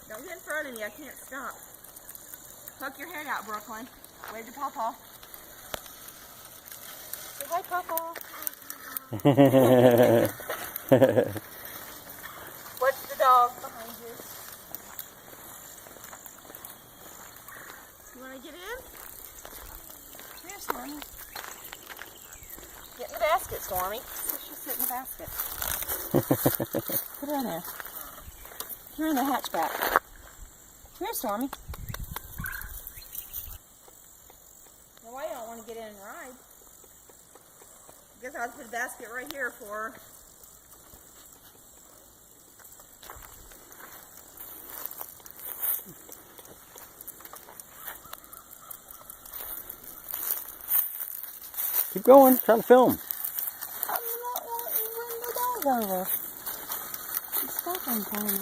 Don't get in front of me, I can't stop. Poke your head out, Brooklyn. Wave to Pawpaw. Say hi, Pawpaw. What's the dog behind you? You want to get in? Come here, Stormy. Get in the basket, Stormy. She'll sit in the basket. Put her in there. Put her in the hatchback. Come here, Stormy. No, why you don't want to get in and ride? I guess I'll put a basket right here for her. Keep going, trying to film. I'm not wanting to bring the dog over. She's stopping for me.